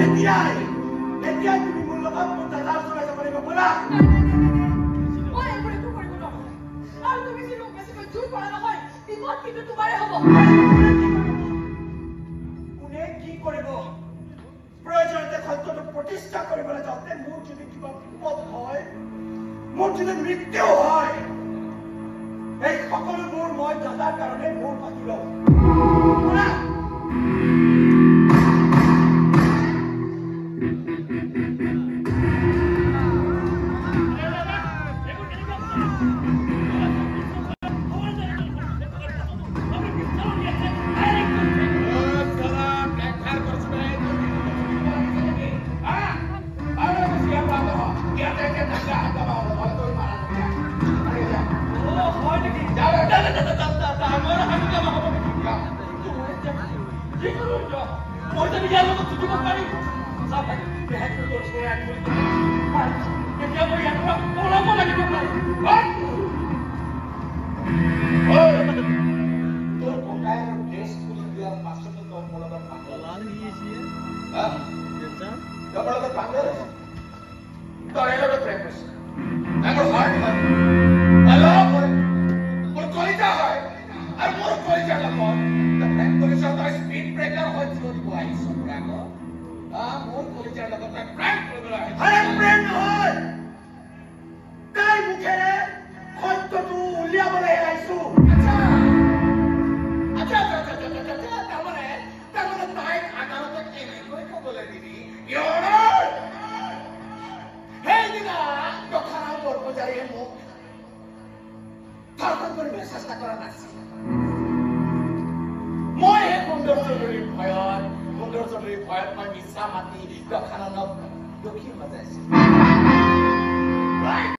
এতিয়াই তুমি মোৰ লগত মোৰ দাদাৰ ওচৰলৈ যাব লাগিব ব'লা মই এইবোৰ একো কৰিব নোৱাৰো আৰু তুমি যি মোক বেছিকৈ জোৰ কৰা নহয় বিপদ কিন্তু তোমাৰে হ'ব কোনে কি কৰিব প্ৰয়োজনতে সত্যটো প্ৰতিষ্ঠা কৰিবলৈ যাওঁতে মোৰ যদি কিবা বিপদ হয় মোৰ যদি মৃত্যু হয় এই সকলোবোৰ মই দাদাৰ কাৰণে মোৰ পাতি লওঁ ভয়ত মই মিছা মাতি দোকানত দুখী বজাইছো